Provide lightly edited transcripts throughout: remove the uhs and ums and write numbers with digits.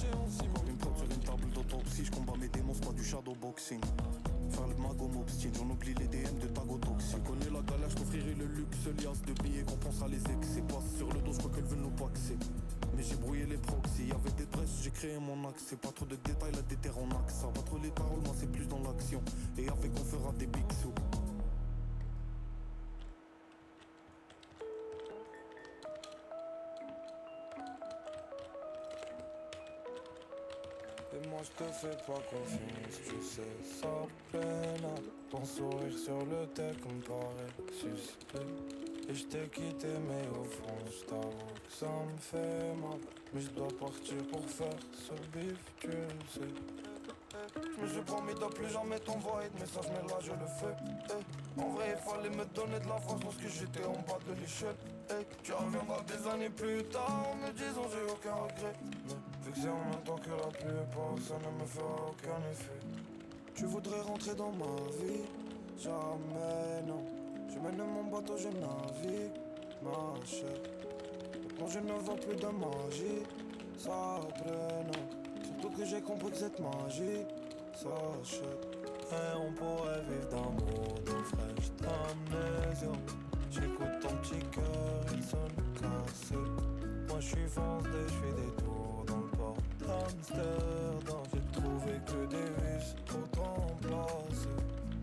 en ciment. Une prod sur une table d'autopsie, j'combats mes démons, c'est pas du shadowboxing. Faire le mago m'obstine, j'en oublie les DM de tago toxique. Je connais la galère, j't'offrirai le luxe, liasse de billets qu'on pensera les excès. Passe sur le dos, j'crois qu'elles veulent nous paxer. Mais j'ai brouillé les proxys, y'avait des dresses, j'ai créé mon accès. Pas trop de détails, la déterre en axe. Ça pas trop les paroles, moi c'est plus dans l'action. Et avec on fera des big sous. Et moi je te fais pas confiance, tu sais, ça peine. Ton sourire sur le texte me paraît suspect. Et je t'ai quitté mais au fond je t'avoue que ça me fait mal. Mais je dois partir pour faire ce bif, tu le sais. Je me suis promis de plus jamais t'envoyer de messages, mais là je le fais. En vrai il fallait me donner de la force lorsque j'étais en bas de l'échelle. Tu reviendras des années plus tard en me disant j'ai aucun regret. Mais vu que c'est en même temps que la plupart, ça ne me fera aucun effet. Tu voudrais rentrer dans ma vie? Jamais non. Je mène mon bateau, je navigue, ma chère. Maintenant je ne vois plus de magie, ça prénom. Surtout que j'ai compris que cette magie s'achète. Et on pourrait vivre d'amour, d'eau fraîche, d'amnésia. J'écoute ton petit cœur, il sonne cassé. Moi je suis foncé, je fais des tours dans le port d'Amsterdam. J'ai trouvé que des vis pour te remplacer.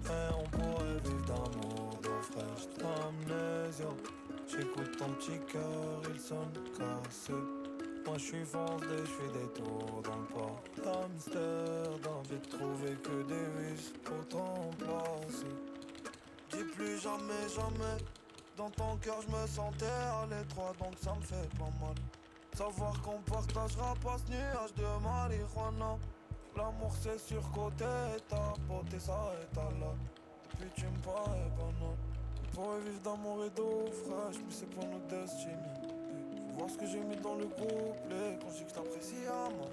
Et on pourrait vivre d'amour, d'eau fraîche, d'amnésia. J'écoute ton petit cœur, il sonne cassé. Moi je suis foncé, je fais des tours dans le port d'Amsterdam. J'ai trouvé que des vis pour te remplacer. Dis plus jamais, jamais. Dans ton cœur je me sentais à l'étroit, donc ça me fait pas mal. Savoir qu'on partagera pas ce nuage de marijuana. L'amour c'est surcoté et ta beauté ça est à là. Depuis tu me parais banal. On pourrait vivre d'amour et d'eau fraîche, mais c'est pas notre destinée. Faut voir ce que j'ai mis dans le couplet. Quand je dis que t'apprécies à moi,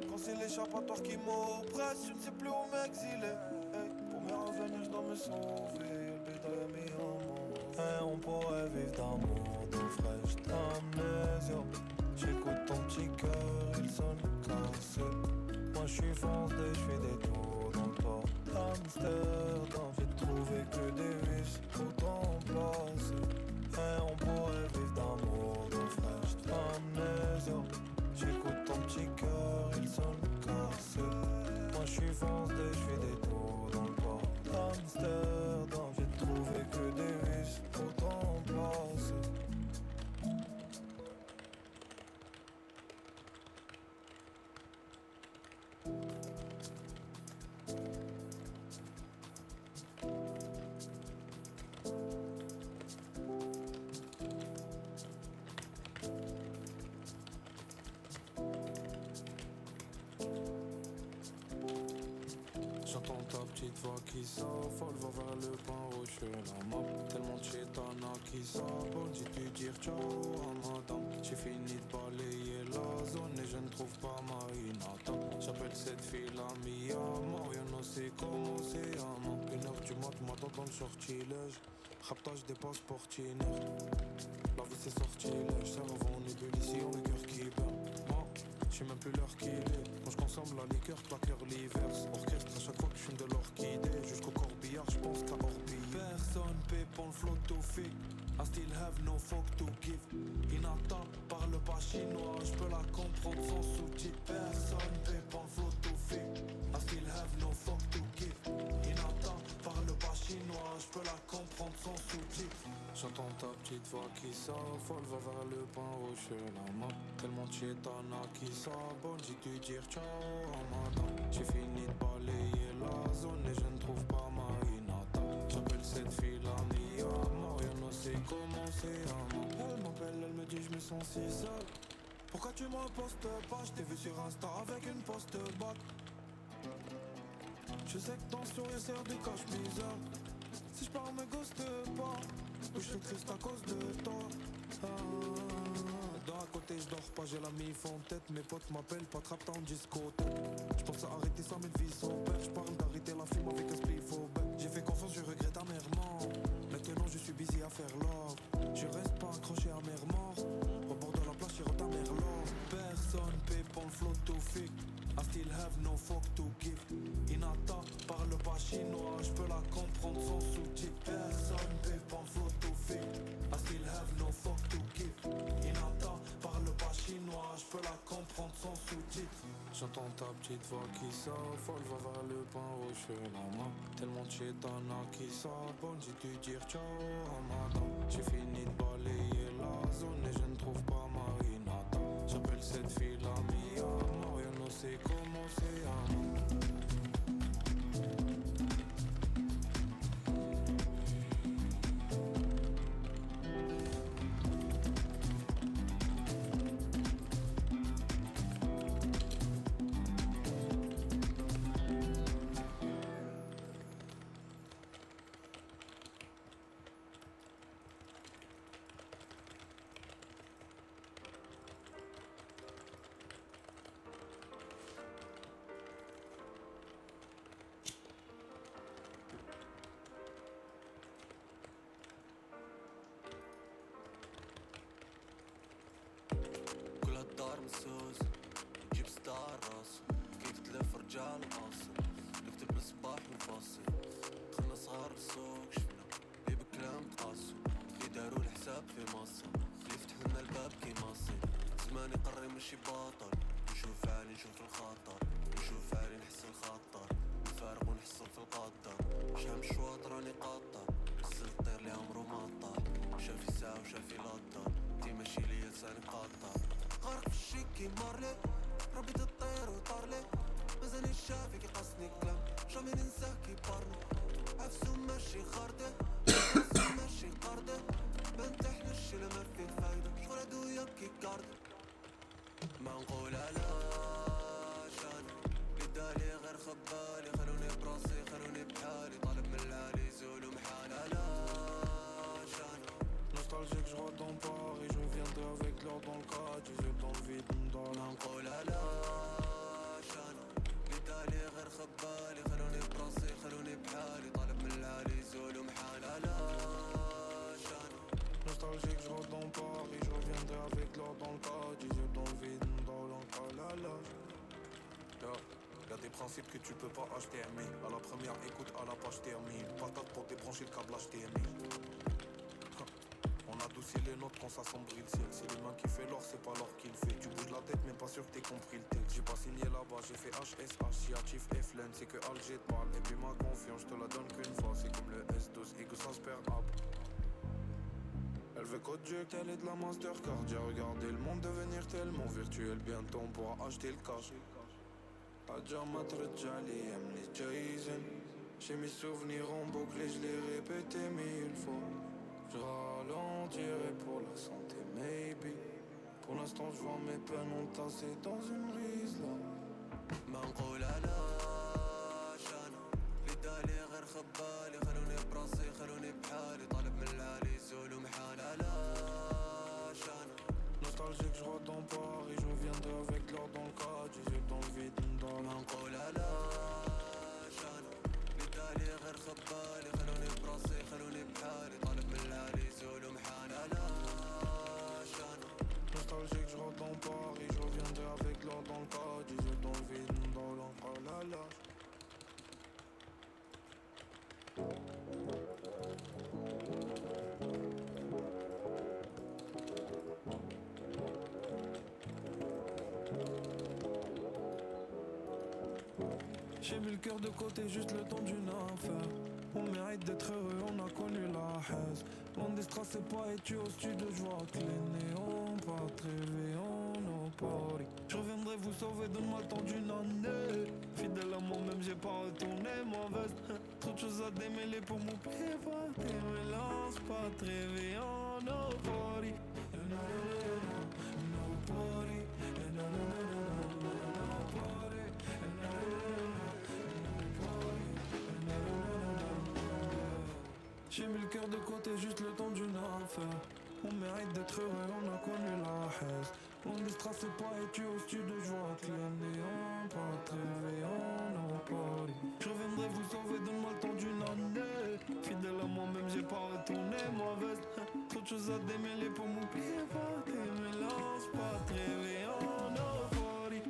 quand c'est l'échappatoire qui m'oppresse, je ne sais plus où m'exiler. Pour me revenir je dois me sauver, le bétail a mis en moi. Et on pourrait vivre d'amour, d'eau fraîche, d'amnésia. J'écoute ton petit cœur, il sonne cassé. Moi je suis foncé, je fais des tours dans le port d'Amsterdam. J'ai trouvé que des vis pour te remplacer. Et on pourrait vivre d'amour, d'eau fraîche, d'amnésia. J'écoute ton petit cœur, il sonne cassé. Moi je suis foncé, je fais des tours dans le port d'Amsterdam. J'ai trouvé que des vis pour te remplacer. J'entends ta petite voix qui s'affole, va vers le pain rocheux. La map, tellement de chétana qui s'abonne. J'ai dû dire ciao à madame. J'ai fini de balayer la zone et je ne trouve pas Marinata. J'appelle cette fille la Miyama. Yo no sé comment c'est Ama. 1h du mat, m'attend dans le sortilège. Raptage des passeports portinaires. La vie c'est sortilège. Cerveau en ébullition, le cœur qui bat. Je sais même plus l'heure qu'il est. Quand je consomme la liqueur, claqueur l'hiver. Orchestre à chaque fois que je fume de l'orchidée. Jusqu'au corbillard, je pense qu'à orbiller. Personne paie pour le flot to fake. I still have no fuck to give. Inata parle pas chinois, je peux la comprendre sans sous-titres. Personne paie pour le flot to fake. I still have no fuck to give. Inata parle pas chinois, je peux la comprendre sans sous-titres. J'entends ta petite voix qui s'affole, va vers le pain rocheux. La map, tellement de chétana qui s'abonne. J'ai dû dire ciao à madame. J'ai fini de balayer la zone et je ne trouve pas Marinata. J'appelle cette fille la Miyama. Rien ne sait comment c'est Ama. Elle m'appelle, elle me dit je me sens si seul. Pourquoi tu me postes pas? Je t'ai vu sur Insta avec une post-bac. Je sais que ton sourire sert de cache-misère. Si je pars me ghoste pas, ou je suis triste à cause de toi. Dans à côté je dors pas, j'ai la mif en tête. Mes potes m'appellent, pas trap en discothèque. J'pense à arrêter ça mais de vie son père. J'parle d'arrêter la film avec un spliff au bec. J'ai fait confiance, je regrette amèrement. Maintenant je suis busy à faire l'or. Je reste pas accroché à mer mort. Au bord de la plage, j'ai ta mère l'or. Personne paie pour le flot to fake. still have no fuck to give. Inata parle pas chinois, je peux la comprendre sans sous-titres. Personne paie pas en photo fake. I still have no fuck to give. Inata parle pas chinois, je peux la comprendre sans sous-titres. J'entends ta petite voix qui s'affole, va vers le pain rocheux la main. Tellement de chétana qui s'abonne, j'ai dû dire ciao à madame. J'ai fini de balayer la zone et je ne trouve pas Marinata. J'appelle cette fille la mia, rien ne sait comment c'est à moi. رجال قاصر نكتب الصباح نفاصل دخلنا صغار السوق شفنا لي بكلام تقاسو لي داروا الحساب في مصر لي فتحوا لنا الباب كي ماصل زمان يقري ماشي باطل نشوف عالي نشوف الخطر نشوف عالي نحس الخطر نفارق ونحصل في القدر شام شواط راني قاطر نزل طير لي عمرو ما طاح شافي ساعة وشافي لطة دي ماشي ليا لساني قاطر غرق في الشيكي مارلي ربيت الطير وطارلي مازالني شافي كي قصني كلام جامي ننساه كي بارني عفسو ماشي خاردي عفسو ماشي قاردي بنتحنا الشي لما فيه فايدة شغل عدو يبكي كاردي ما نقول علاش انا قدالي غير خبالي خلوني براسي خلوني بحالي طالب من العالي زولو محال علاش انا nostalgique je rentre dans Paris je reviendrai avec l'or dans le cadre j'ai yeux dans le vide ما نقول علاش انا قدالي غير خبالي خلوني براسي خلوني بحالي طالب من العالي زولو محال علاش انا nostalgique je rentre dans Paris je reviendrai avec l'or dans le cadre j'ai yeux dans le vide Y'a des principes que tu peux pas acheter mais à la première écoute à la page termine patate pour débrancher le câble HDMI. On adoucit les notes quand ça s'assombrit le ciel. C'est l'humain qui fait l'or, c'est pas l'or qui le fait. Tu bouges la tête mais pas sûr que t'aies compris le texte. J'ai pas signé là-bas, j'ai fait HSH, Chiatif, F-Len, c'est que Alger te parle. Et puis ma confiance, je te la donne qu'une fois. C'est comme le S12 et que ça se perd up. Elle veut qu'au Dieu qu'elle ait de la Mastercard. J'ai regardé le monde devenir tellement virtuel. Bientôt on pourra acheter le cash. Adjama Tredjali aime les Jason. J'ai mes souvenirs en boucle et je les répété mille fois. Je ralentirai pour la santé, maybe. Pour l'instant je vois mes peines entassées dans une brise là. ما نقول علاش انا اللي دالي غير خبالي خلوني براسي خلوني بحالي طالب من العالي زولو محال علاش انا nostalgique je rentre dans Paris je reviendrai avec l'or dans le cadre j'ai yeux dans le vide ما نقول علاش انا اللي دالي غير خبالي خلوني براسي خلوني بحالي طالب من العالي زولو محال علاش انا nostalgique je rentre dans Paris je reviendrai avec l'or dans le cadre j'ai yeux dans le vide J'ai mis le cœur de côté juste le temps d'une affaire. On mérite d'être heureux, on a connu la haise. Loin des strass et pas et tu au studio, je vois que les néons pas rêver en nos paris. Je reviendrai vous sauver, donne-moi le temps d'une année. Fidèle à moi-même, j'ai pas retourné mauvaise. Trop de choses à démêler pour m'oublier. Pas tes mélanges, pas te rêver en nos paris. J'ai mis le cœur de côté juste le temps d'une affaire. On mérite d'être heureux, on a connu la haise. On ne strasse pas et tu au studio, je vois que les néons pas te rêver en nos paris. Je reviendrai vous sauver, donne-moi le temps d'une année. Fidèle à moi-même, j'ai pas retourné mauvaise. Trop de choses à démêler pour m'oublier. Pas tes mélanges, pas te rêver en nos paris.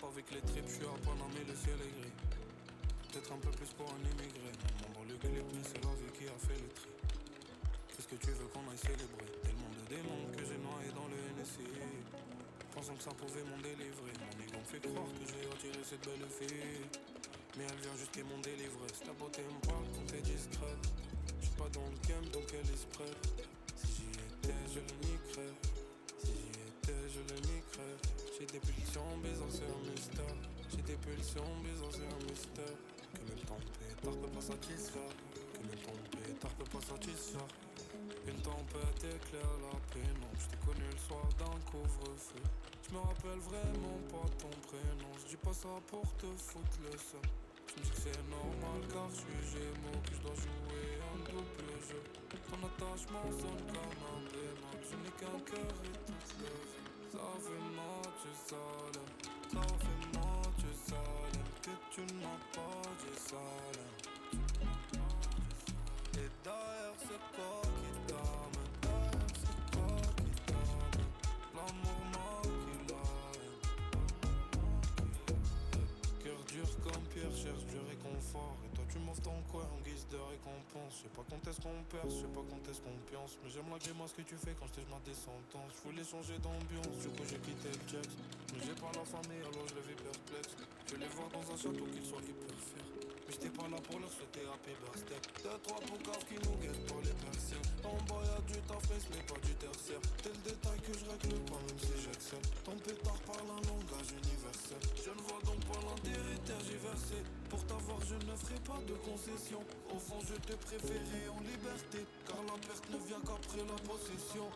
avec les tripes, je suis à Paname et le ciel est gris. Peut-être un peu plus pour un immigré. Maman dans le clip, mais c'est la vie qui a fait le tri. Qu'est-ce que tu veux qu'on aille célébrer? Tellement de démons que j'ai noyé dans le NSI. Pensant que ça pouvait m'en délivrer. Mon ego me fait croire que j'ai attiré cette belle fille. Mais elle vient juste m'en délivrer. Si ta beauté me parle quand t'es discrète. J'suis pas dans le game donc elle est prête. Si j'y étais je le niquerais. Si j'y étais je le niquerais. J'ai des pulsions bizarres c'est un mystère. J'ai des pulsions bizarres c'est un mystère. Que même ton pétard peut pas satisfaire. Que même ton pétard peut pas satisfaire. Une tempête éclaire la pénombre. J't'ai connu le soir d'un couvre-feu. J'me rappelle vraiment pas ton prénom. J'dis pas ça pour te foutre le seum. J'me dis que c'est normal car j'suis gémeaux. Que j'dois jouer un double jeu. Ton attachement sonne comme un bémol. Je n'ai qu'un cœur et toute le vie. Ça fait mal, tu salem. Ça fait mal, tu salem. Que tu n'as pas, tu salem. Et derrière c'est quoi qui t'amène? Derrière c'est quoi qui t'amène? L'amour maquille. Cœur dur comme pierre, cherche du réconfort. Et toi tu m'offres ton coin en guise de récompense. Je sais pas quand est-ce qu'on perd, je sais pas quand est-ce qu'on pionce. Mais j'aime la grimace que tu fais quand je ma descendance. Je voulais changer d'ambiance, du coup j'ai quitté le Jax. Mais j'ai pas la famille alors je le vis perplexe. Je vais les voir dans un château qu'ils soient hyper fiers. Mais j'étais pas là pour leur souhaiter happy birthday. 2-3 poucaves qui nous guettent pour les persiennes. En bas y'a du taf mais ce n'est pas du tertiaire. T'es le détail que je règle pas même si j'excelle. Ton pétard parle un langage universel. Je ne vois donc pas l'intérêt tergiversé. Pour t'avoir je ne ferai pas de concession. Au fond je te préférais en liberté. Car la perte ne vient qu'après la possession.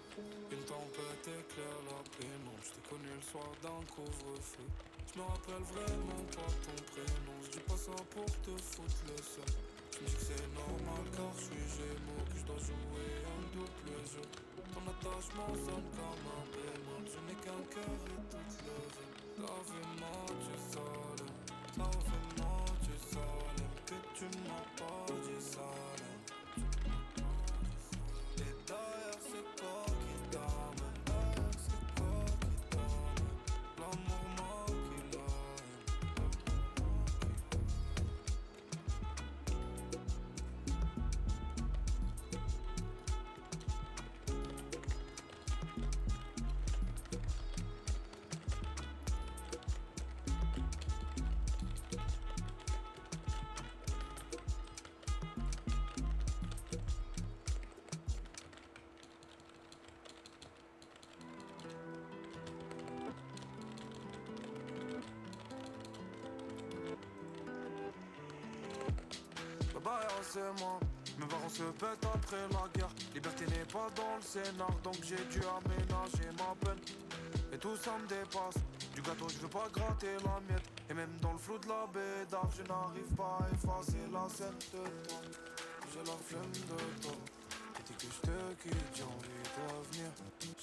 Une tempête éclaire la pénombre. J't'ai connu le soir d'un couvre-feu. Je me rappelle vraiment pas ton prénom. Je dis pas ça pour te foutre le seum. Je me dis que c'est normal car je suis gémeaux. Que je dois jouer un double jeu. Ton attachement sonne comme un bémol. Je n'ai qu'un cœur et toute le vie. Ça fait mal, tu salem. Ça fait mal, tu salem. Que tu n'as pas dit salem. Et derrière c'est quoi qui t'amène? Derrière c'est quoi qui t'amène? L'amour maquille la haine. C'est moi. Mes parents se pètent après la guerre. Liberté n'est pas dans le scénar, donc j'ai dû aménager ma peine. Et tout ça me dépasse. Du gâteau je veux pas gratter la miette. Et même dans le flou de la baie d'art, je n'arrive pas à effacer la scène de toi. J'ai la flemme de toi. Et dès que je te quitte, j'ai envie de revenir.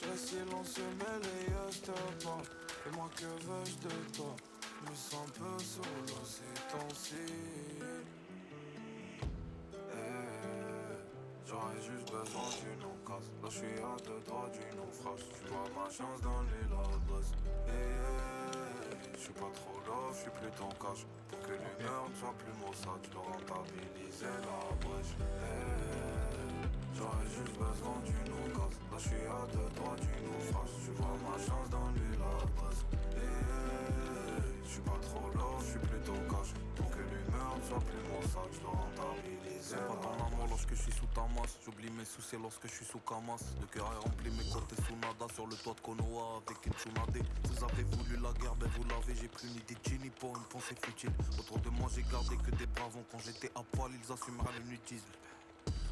Je reste silencieux mais les yeux te parlent. Et moi que veux-je de toi? Je me sens un peu solo ces temps-ci. J'aurais juste besoin d'une occasion. Là j'suis à deux doigts du naufrage. Tu vois ma chance dans les l'adresse. J'suis pas trop love, j'suis plutôt cash. Pour que l'humeur ne soit plus maussade, j'dois rentabiliser la brèche. J'aurais juste besoin d'une occasion. Là j'suis à deux doigts du naufrage. Tu vois ma chance dans l'adresse. J'suis pas trop love, j'suis plutôt cash. Pour que l'humeur ne soit plus maussade, j'dois rentabiliser. C'est pas ton amour lorsque je suis sous ta masse. J'oublie mes soucis lorsque je suis sous Camas. Le cœur est rempli, mes côtés sous nada. Sur le toit de Konoha avec une tsunade. Vous avez voulu la guerre, ben vous l'avez. J'ai plus ni des Genie pour une pensée futile. Autour de moi j'ai gardé que des bravons. Quand j'étais à poil ils assumeraient l'inutisme.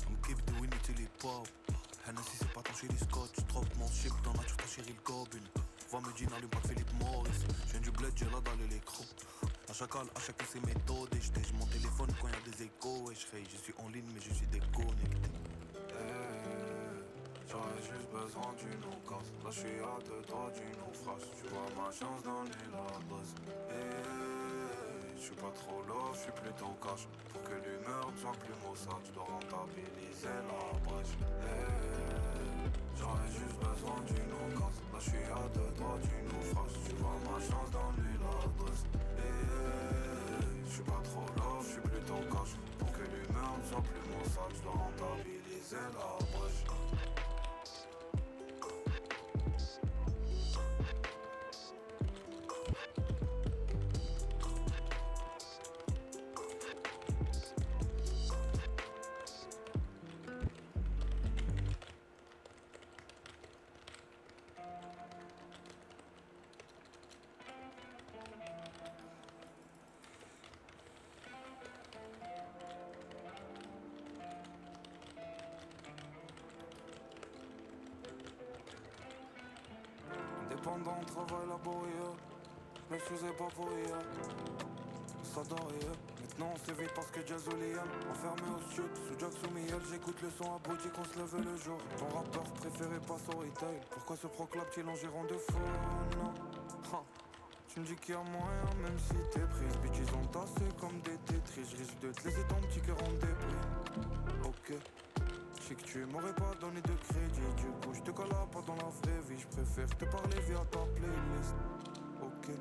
I'm keep doing it till it pop. Hennessy c'est pas ton chéri Scott. J'drop mon ship dans la ta chérie le Goblin. Va me dire n'allume pas de Philippe Morris. J'viens du bled, j'ai la dalle et l'écran. À chacun c'est méthode. Et j'tège mon téléphone quand y'a des échos. Et je suis en ligne mais je suis déconnecté. J'aurais juste besoin d'une occasion. Là j'suis à deux doigts du naufrage. Tu vois ma chance dans les l'adresse. J'suis pas trop love, j'suis plutôt cash. Pour que l'humeur ne soit plus maussade, j'dois rentabiliser la brèche. J'aurais juste besoin d'une occasion. Là j'suis à deux doigts du naufrage. Tu vois ma chance dans l'huile. l'adresse. J'suis pas trop là, j'suis plutôt cash. Pour que l'humeur ne soit plus mon sac, j'dois rentabiliser la brèche. Indépendant, travail laborieux. Je me faisais pas pour hier. Ça doré. Maintenant on s'évite parce que Jazzolian enfermé au sud, sous Jack sous Miel. J'écoute le son abruti qu'on se levait le jour. Ton rappeur préféré passe au retail. Pourquoi se proclame-t-il en gérant de faune? Tu me dis qu'il y a moyen même si t'es prise. Bitch ils ont tassé comme des Tetris. Je risque de te laisser ton petit cœur en débris. Ok. Je sais que tu m'aurais pas donné de crédit. Du coup je te colle pas dans la vraie vie. Je préfère te parler via ta playlist. Ok.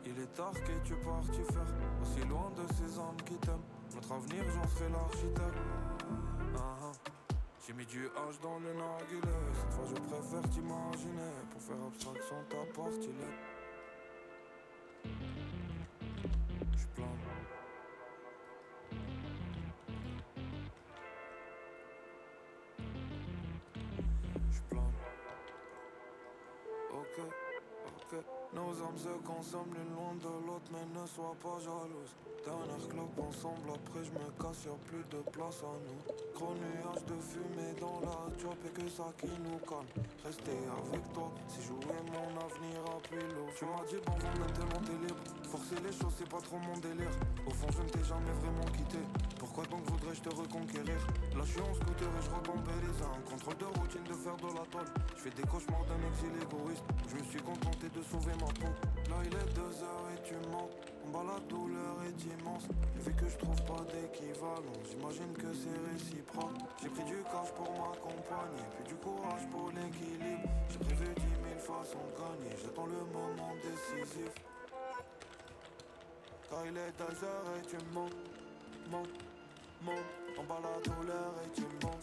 Il est tard que tu partis faire aussi loin de ces âmes qui t'aiment. Notre avenir j'en serai l'architecte. J'ai mis du H dans le narguilé. Cette fois je préfère t'imaginer. Pour faire abstraction ta partie là. J'plane. J'plane. Ok. Nos âmes se consomment l'une loin de l'autre, mais ne sois pas jalouse. Dernière clope ensemble, après je me casse, y'a plus de place à nous. Gros nuage de fumée dans la job et que ça qui nous calme. Rester avec toi, c'est jouer mon avenir à plus lourd. Tu m'as dit bon vent maintenant t'es libre. Forcer les choses c'est pas trop mon délire. Au fond je ne t'ai jamais vraiment quitté. Pourquoi donc voudrais-je te reconquérir? Là je suis en scooter et je retombais un contrôle de routine de faire de la toile. Je fais des cauchemars d'un exil égoïste. Je me suis contenté de sauver ma peau. Là il est 2 heures et tu mens. En bas la douleur est immense. Le fait que je trouve pas d'équivalent. J'imagine que c'est réciproque. J'ai pris du cash pour m'accompagner, puis du courage pour l'équilibre. J'ai prévu 10 000 façons de gagner. J'attends le moment décisif. Car il est 2 heures et tu mens. En bas la douleur et tu mens.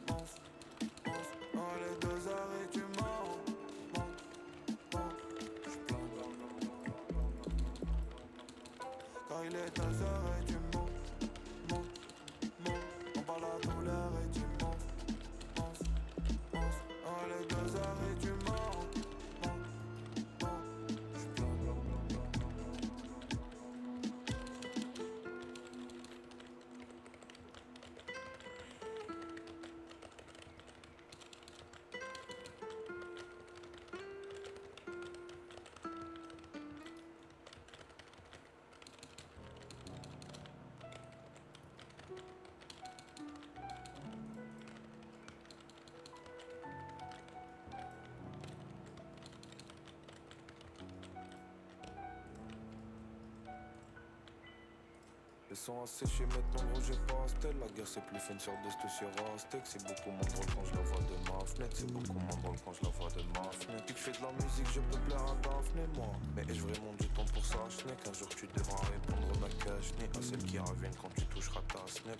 Car il est 2 heures et tu mens. Car il est 2 heures et tu mens. En bas la douleur et tu mens. Car il est 2 heures et tu mens. Le sang a séché, maintenant le rouge est pastel. La guerre c'est plus fait une sorte de sur Aztec. C'est beaucoup moins drôle quand je la vois de ma fenêtre. C'est beaucoup moins drôle quand je la vois de ma fenêtre. Depuis que je fais de la musique, je peux plaire à Daphné, moi. Mais ai-je vraiment du temps pour ça, Schneck? Un jour tu devras répondre ma cache ni à celle qui reviennent quand tu toucheras ta snap.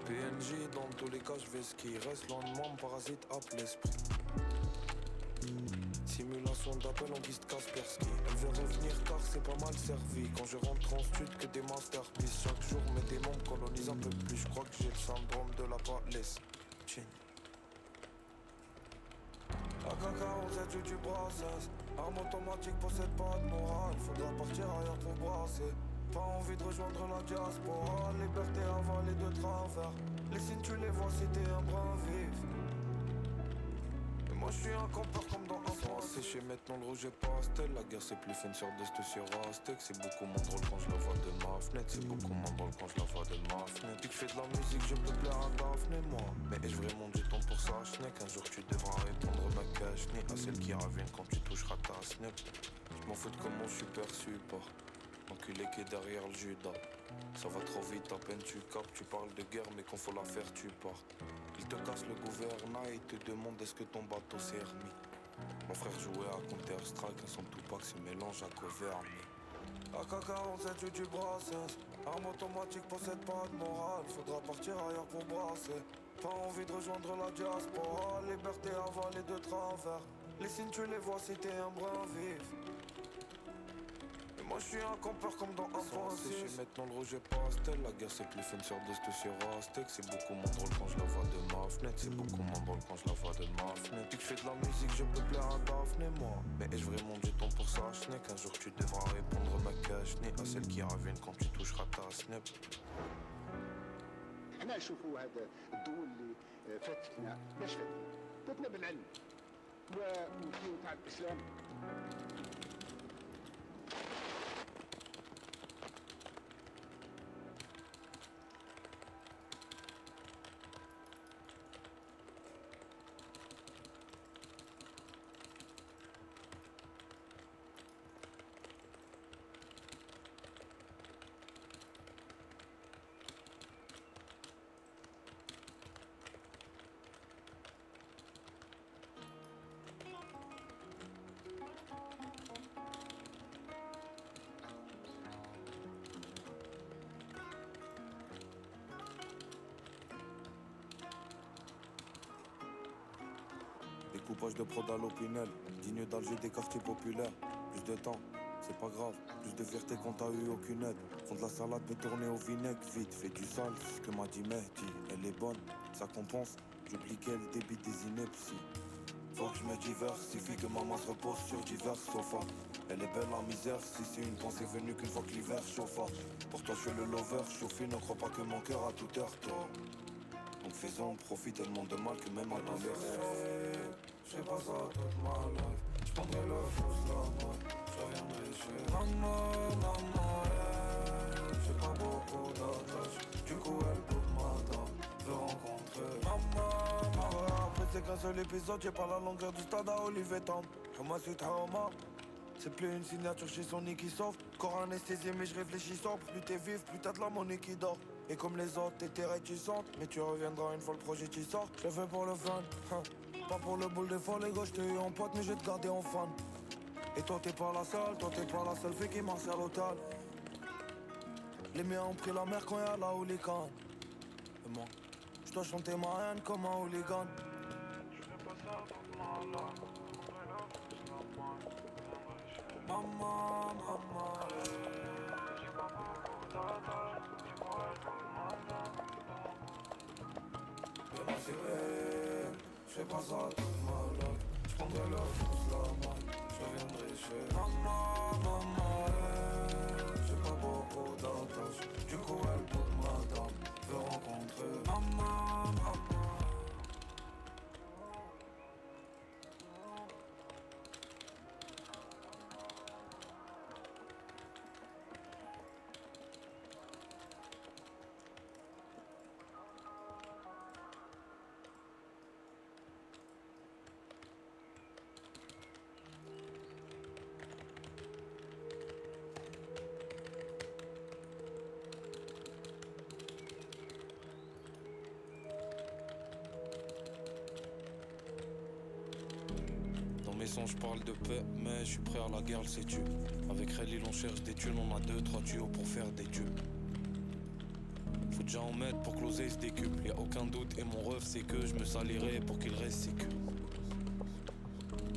PNJ, dans tous les cas, je vais ski. Reste loin de moi, mon parasite happe l'esprit. Simulation d'appel en guise de Kaspersky. Elle veut revenir car c'est pas mal servi. Quand je rentre en stud que des masterpieces. Chaque jour mes démons me colonisent un peu plus. Je crois que j'ai le syndrome de la Palestine. AK-47 joue du brassesse. Arme automatique possède pas de morale. Faudra partir ailleurs pour brasser. Pas envie de rejoindre la diaspora. Liberté avalée de travers. Les signes tu les vois si t'es un brin vif. Moi je suis un campeur comme dans un sang séché, maintenant le rouge est pastel. La guerre c'est plus fait une sorte de sur Aztec. C'est beaucoup moins drôle quand je la vois de ma fenêtre. C'est beaucoup moins drôle quand je la vois de ma fenêtre. Depuis que je fais de la musique je peux plaire à Daphné, moi. Mais ai-je vraiment du temps pour ça, Schneck? Un jour tu devras répondre ma cache ni à celle qui reviennent quand tu toucheras ta snap. Je m'en fous de comment je suis perçu par l'enculé qui est derrière le Judas. Ça va trop vite, à peine tu capes. Tu parles de guerre mais quand faut la faire tu pars. Il te casse le gouvernail, il te demande est-ce que ton bateau s'est remis. Mon frère jouait à Counter-Strike, un son de Tupac se mélange à Covergne. AK-47 joue du brassens, arme automatique possède pas de morale. Faudra partir ailleurs pour brasser. Pas envie de rejoindre la diaspora, liberté avalée de travers. Les signes tu les vois si t'es un brin vif. Et moi je suis un campeur comme dans 1.6. Maintenant le rouge est pastel, la guerre c'est plus fun sur deux sur Aztec. C'est beaucoup moins drôle quand je la vois de ma fenêtre. C'est beaucoup moins drôle quand je la vois de ma fenêtre. Depuis que je fais de la musique je peux plaire à Daphné moi. Mais ai-je vraiment du temps pour ça je n'ai qu'un jour tu devras répondre ma cache ni à celle qui ravine quand tu toucheras ta snap. احنا نشوفوا هذا الدول اللي فاتتنا مش فاتتنا فاتتنا بالعلم والدين تاع الاسلام. Découpage de prod à l'Opinel, digne d'Alger des quartiers populaires. Plus de temps, c'est pas grave, plus de fierté qu'on t'a eu aucune aide. Fond de la salade peut tourner au vinaigre, vite, fais du sale, c'est ce que m'a dit Mehdi. Elle est bonne, ça compense, j'oubliquais le débit des inepties. Faut que je me diversifie, que maman se repose sur divers sofas. Elle est belle en misère, si c'est une pensée venue qu'une fois que l'hiver chauffa. Pour toi je suis le lover, chauffé, ne crois pas que mon cœur a toute heure tort. Donc faisons profit tellement de mal que même à douleur. Je fais pas ça toute ma life. J'prendrai le fausse la mode. Je reviendrai chez maman, maman, j'ai pas beaucoup d'attaches. Du coup elle boucle madame, veut rencontrer maman, maman. Après c'est qu'un seul épisode, j'ai pas la longueur du stade à Olivier Tam. Homa suite Homa. C'est plus une signature chez Sony qui s'offre. Corps anesthésié mais je réfléchis sobre. Plus t'es vif, plus t'as de la monnaie qui dort. Et comme les autres, t'étais réticente. Mais tu reviendras une fois le projet qui sort. Je le fais pour le fun, pas pour le boule de folle. Les gars, j't'ai eu en pote mais je vais te garder en fan. Et toi t'es pas la seule, toi t'es pas la seule fille qui marche à l'hôtel. Les miens ont pris la mer quand y'a la hooligan. Et moi, j'dois chanter ma haine comme un hooligan. Je fais pas ça pour ma life. Maman, maman, j'ai pas beaucoup d'attaches. Tu pourrais être maman. Mais moi c'est vrai, je fais pas ça toute ma life. J'prendrai le fausse la main, je reviendrai chez maman, maman, j'ai pas beaucoup d'attaches. Du coup elle pour madame, veut rencontrer maman, maman. Je parle de paix, mais je suis prêt à la guerre, le sais-tu. Avec Relil on cherche des thunes, on a 2-3 tuyaux pour faire des tubes. Faut déjà en mettre pour closer ce décuple. Y'a aucun doute et mon rêve c'est que je me salirai pour qu'il reste sécu.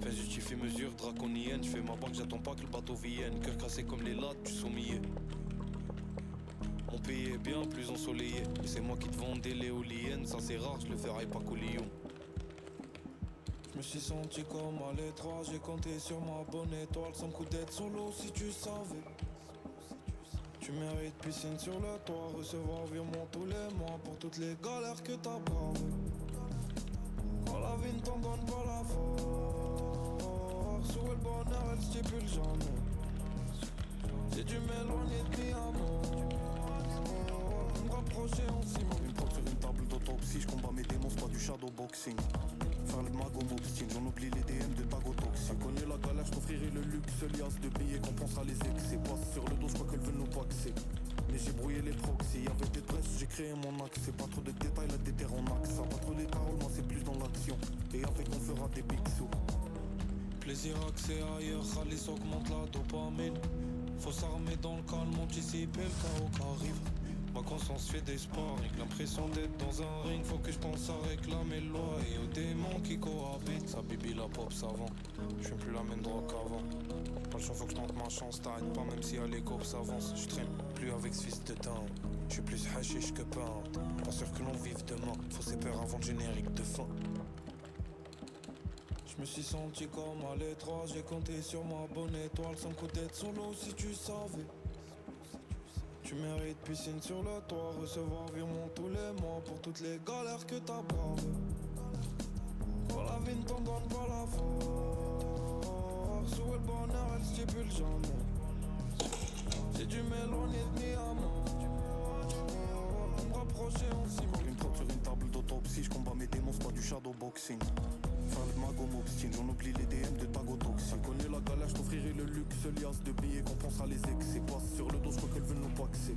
Fin justifie mesure draconienne, je fais ma banque, j'attends pas que le bateau vienne. Cœur cassé comme les lattes du sommier. Mon pays est bien plus ensoleillé. Et c'est moi qui te vendais l'éolienne, ça c'est rare, je le ferai pas qu'au Lyon. Je me suis senti comme à l'étroit, j'ai compté sur ma bonne étoile sans coup d'être solo si tu savais. Tu mérites piscine sur le toit, recevoir virement tous les mois pour toutes les galères que t'as bravées. Quand la vie ne t'en donne pas la force, où le bonheur elle stipule jamais. J'ai dû m'éloigner de mi amour, me rapprocher en ciment. Une porte sur une table d'autopsie, je combats mes démons, c'est pas du shadowboxing. Faire le mago m'obstine, j'en oublie les DM de Tago Toxic. Connais la galère, je t'offrirai le luxe, liasse de billets, compensera les excès. Passe sur le dos, je crois qu'elles veulent nous paxer. Mais j'ai brouillé les proxys, y'avait des tresses, j'ai créé mon axe. C'est pas trop de détails, la déterre en axe. Ça pas trop les paroles, moi c'est plus dans l'action. Et avec on fera des big sous. Plaisir accès ailleurs, Khalis augmente la dopamine. Faut s'armer dans le calme, anticiper le chaos qui arrive. Ma conscience fait des sparring, l'impression d'être dans un ring. Faut que je pense à réclamer le loi et aux démons qui cohabitent. Ça bibi la pop savant, je suis plus la même droit qu'avant. Pas le choix, faut que je tente ma chance, t'arrêtes pas même si à l'écho s'avance. Je traîne plus avec ce fils de teinte, je suis plus hashish que peinte. Pas sûr que l'on vive demain, faut ses peurs avant le générique de fin. Je me suis senti comme à l'étroit, j'ai compté sur ma bonne étoile. Sans coup d'être solo si tu savais. Tu mérites piscine sur le toit, recevoir virement tous les mois pour toutes les galères que t'as bravées. Quand la vie ne t'en donne pas la force, où est le bonheur, elle stipule jamais. Si tu m'éloignes de mi-amour, me rapprocher en ciment. Une prod sur une table d'autopsie, je combats mes démons, c'est pas du shadowboxing. Faire le mago m'obstine, j'en oublie les DM de tagotoxie. Tu connais la galère, je t'offrirai le luxe, liasse de billets qu'on pense à les excès. Passe sur le dos, je crois qu'elles veulent nous paxer.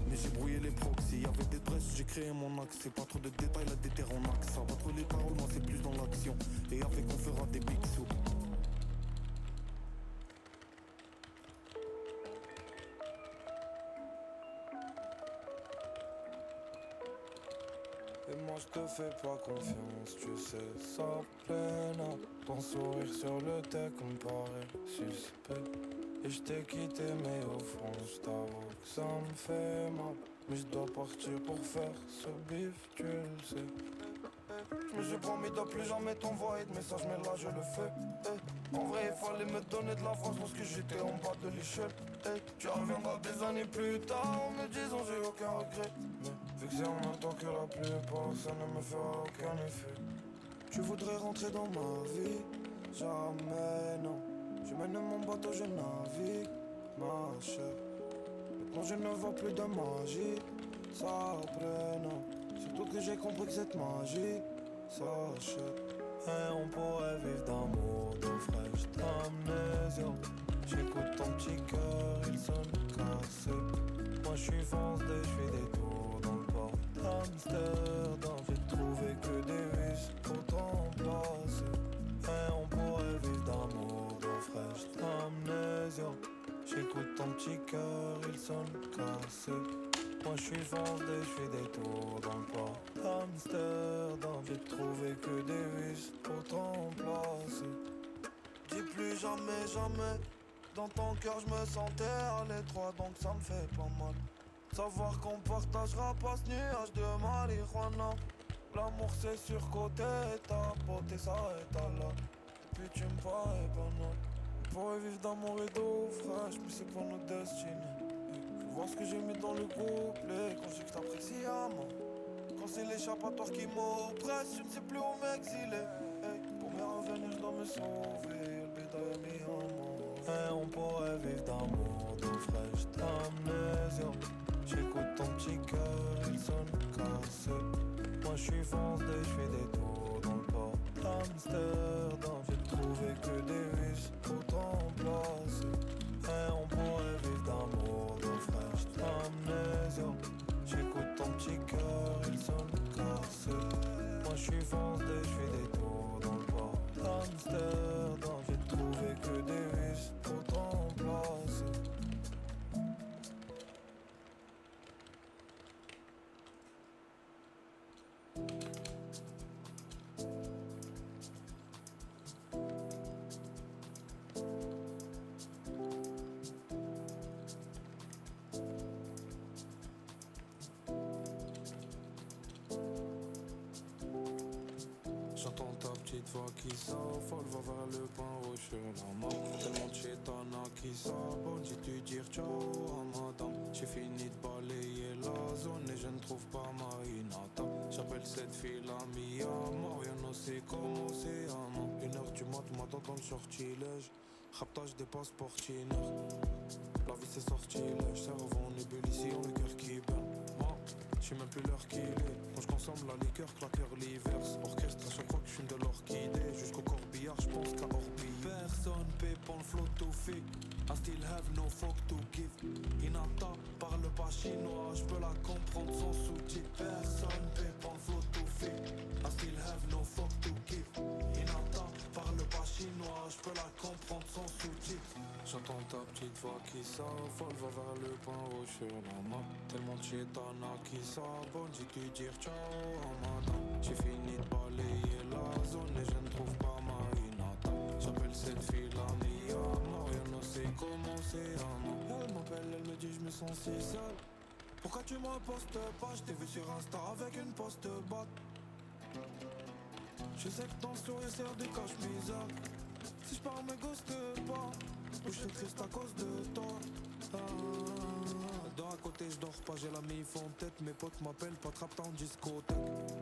Mais j'ai brouillé les proxys, y'avait des brèches, j'ai créé mon accès. Pas trop de détails, la déterre en axe. Ça va trop les paroles, moi c'est plus dans l'action. Et avec on fera des big sous. Et moi je te fais pas confiance, tu sais, ça peine. Ton sourire sur le deck me paraît suspect. Et je t'ai quitté mais au fond je t'avoue que ça me fait mal. Mais je dois partir pour faire ce bif, tu le sais. Je me suis promis de plus jamais t'envoyer de messages, mais là je le fais. En vrai il fallait me donner de la force lorsque j'étais en bas de l'échelle. Tu reviendras des années plus tard en me disant j'ai aucun regret. Mais vu que c'est en même temps que la plupart, ça ne me fera aucun effet. Tu voudrais rentrer dans ma vie? Jamais non. Je mène mon bateau, je navigue, ma chère. Maintenant je ne vois plus de magie, ça non. Surtout que j'ai compris que cette magie s'achète. Et on pourrait vivre d'amour, d'eau fraîche, d'amnésia. J'écoute ton petit cœur, il sonne cassé. Moi je suis foncé, je fais des tours dans le port d'Amsterdam. J'ai trouvé que des vis pour te remplacer. Et on pourrait vivre d'amour, d'eau fraîche, d'amnésia. J'écoute ton petit cœur, il sonne cassé. Moi je suis foncé, je fais des tours dans le port d'Amsterdam. J'ai trouvé que des vis pour te remplacer. Dis plus jamais, jamais. Dans ton cœur je me sentais à l'étroit, donc ça me fait pas mal. Savoir qu'on partagera pas ce nuage de marijuana. L'amour c'est surcoté et ta beauté s'arrête à là. Puis tu me parais banal. On pourrait vivre d'amour et d'eau fraîche, mais c'est pas notre destinée. Faut voir ce que j'ai mis dans le couplet quand je dis que t'apprécies à moi. Quand c'est l'échappatoire qui m'oppresse, je ne sais plus où m'exiler. Pour me revenir je dois me sauver, le bétail a mis en moi. Et on pourrait vivre d'amour, d'eau fraîche, d'amnésia. J'écoute ton petit cœur, il sonne cassé. Moi je suis foncé, je fais des tours dans le port d'Amsterdam. J'ai trouvé que des vis pour te remplacer. Et on pourrait vivre d'amour, d'eau fraîche, d'amnésia. J'écoute ton petit cœur, il sonne cassé. Moi je suis foncé, je fais des tours dans le port d'Amsterdam. J'ai trouvé que des vis pour te remplacer. J'entends ta petite voix qui s'affole, va vers le pain rocheux, la mort. Tellement de chétana qui s'abonne, j'ai dû dire ciao à madame. J'ai fini de balayer la zone et je ne trouve pas ma Hinata. J'appelle cette fille la Mia, rien ne sait comment c'est à moi. 1h du mat, m'attend dans le sortilège. Raptage des passeports chineurs. La vie c'est sortilège, cerveau en ébullition, le cœur qui burn. Moi, je sais même plus l'heure qu'il est. Quand je consomme la liqueur, claqueur l'hiver. Orchestre à chaque fois que je fume de l'orchidée. Jusqu'au corbillard, je pense qu'à orbiller. Personne paie pour le flot to fit. I still have no fuck to give. Hinata parle pas chinois, je peux la comprendre sans sous-titres. Personne paie pour le flot to fit. I still have no fuck to give. Hinata parle pas chinois. chinois, je peux la comprendre sans sous-titres. J'entends ta petite voix qui s'affole, va vers le pain rouge sur la map. Tellement de chétana qui s'abonne, j'ai dû dire ciao à madame. J'ai fini de balayer la zone et je ne trouve pas ma Inata. J'appelle cette fille la Mia, rien ne sait comment c'est à moi. Elle m'appelle, elle me dit je me sens si seul. Pourquoi tu me postes pas? Je t'ai vu sur Insta avec une poste batte. Je sais que ton sourire sert de cache-misère. Si je pars me ghoste pas, ou je suis triste à cause de toi. Dans à côté je dors pas, j'ai la mif en tête. Mes potes m'appellent pas trap en discothèque.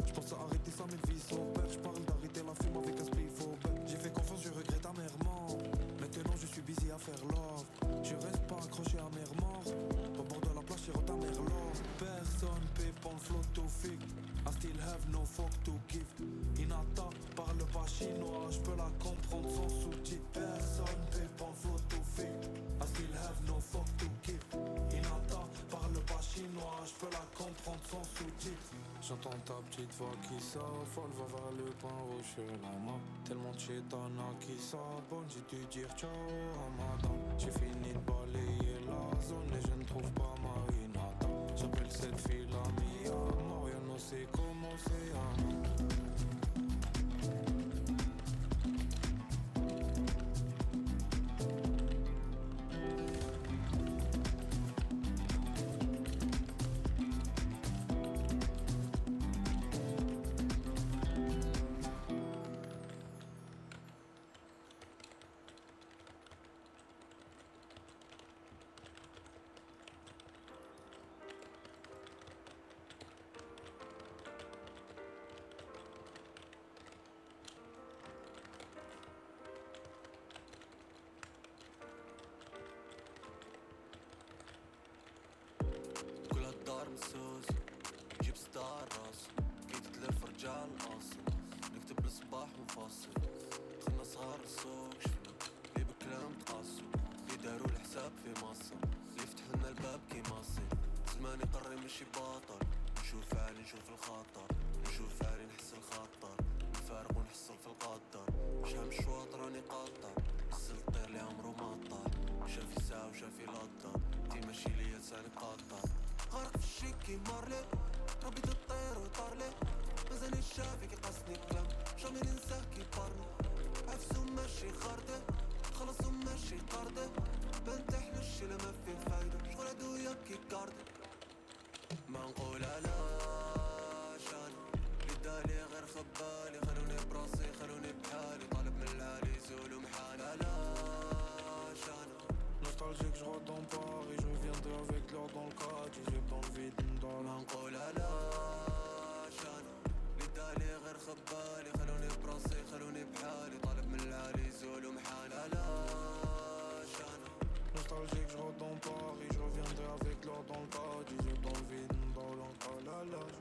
Je pense à arrêter ça mais le vice au père. Je parle d'arrêter la fume avec un spliff au bec. J'ai fait confiance, je regrette amèrement. Maintenant je suis busy à faire love. Je reste pas accroché à mes remords. Au bord de la plage j'ai ta mère l'or. Personne paie pour le flot to fic. I still have no fuck to give. Inata parle pas chinois, je peux la comprendre sans sous-titres. Personne paie pour le flot to fic. I still have no fuck to give. Inata parle pas chinois, je peux la comprendre sans sous-titres. J'entends ta petite voix qui s'affole, va vers le pain rouge sur la map. Tellement de chétana qui s'abonne, j'ai dû dire ciao à madame. J'ai fini de balayer la zone et je ne trouve pas ma Inata. J'appelle cette fille la Mia, rien ne sait comment c'est à moi. مسوس جيب ستار راس كي تتلف رجال اصل نكتب الصباح منفصل دخلنا صغار السوق شفنا اللي بكلام تقاسو اللي داروا الحساب في مصر اللي فتحوا لنا الباب كي ماصي زمان يقري مشي باطل نشوف عالي نشوف الخطر نشوف عالي نحس الخطر نفارق ونحصل في القدر شام الشواط راني قاطع نزل الطير اللي عمرو ما طاح شافي ساعة وشافي لطة تي ماشي ليا لساني قاطع غرق في الشيكي مارلي ربيت الطير وطارلي مازالي شافي قصني كلام جامي ننساه كي بارني عفسو ماشي خاردي خلصو ماشي قاردي بنتحلو الشي لما فيه فايدة شغل عدويا كي كاردي ما نقول علاش انا اللي دالي غير خبالي خلوني براسي خلوني بحالي طالب من العالي زولو محال علاش انا Nostalgique, je rentre dans Paris, je viendrai avec l'or dans le cadre, j'ai dans le vide, dans ما نقول علاش انا اللي دالي غير خبالي خلوني براسي خلوني بحالي طالب من العالي زولو محال علاش انا Nostalgique, je rentre dans Paris, je reviendrai avec l'or dans le cadre, j'ai dans le vide, dans l'encalage.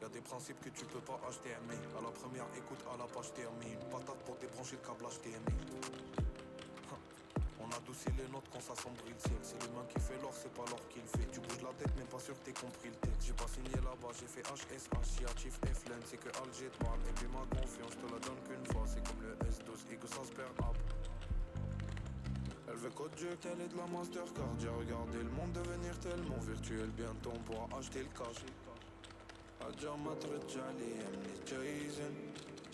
Y'a des principes que tu peux pas acheter, mais à la première écoute, à la page termine. Patate pour débrancher le câble HDMI. On adoucit les notes quand ça sombrit le ciel. C'est l'humain qui fait l'or, c'est pas l'or qui le fait. Tu bouges la tête, mais pas sûr que t'aies compris le texte. J'ai pas signé là-bas, j'ai fait HSH, Chief F-Len. C'est que Alger te parle. Et puis ma confiance, te la donne qu'une fois. C'est comme le S12 et que ça se perd up. Elle veut code Dieu qu'elle est de la Mastercard. J'ai regardé le monde devenir tellement virtuel. Bientôt on pourra acheter le cash. Adja Matrejali, Emni Jason.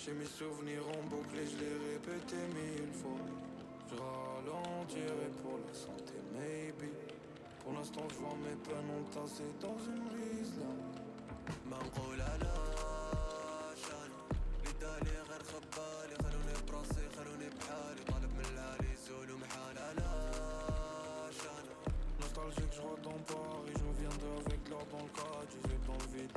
J'ai mes souvenirs en boucle et je les répété 1000 fois. Je ralentirai pour la santé, maybe. Pour l'instant je vois mes peines entassées dans une brise là. ما نقول علاش انا اللي دالي غير خبالي خلوني براسي خلوني بحالي طالب من العالي زولو محال علاش انا Nostalgique, je rentre dans Paris, je reviendrai avec l'or dans le cadre, j'ai dans le vide.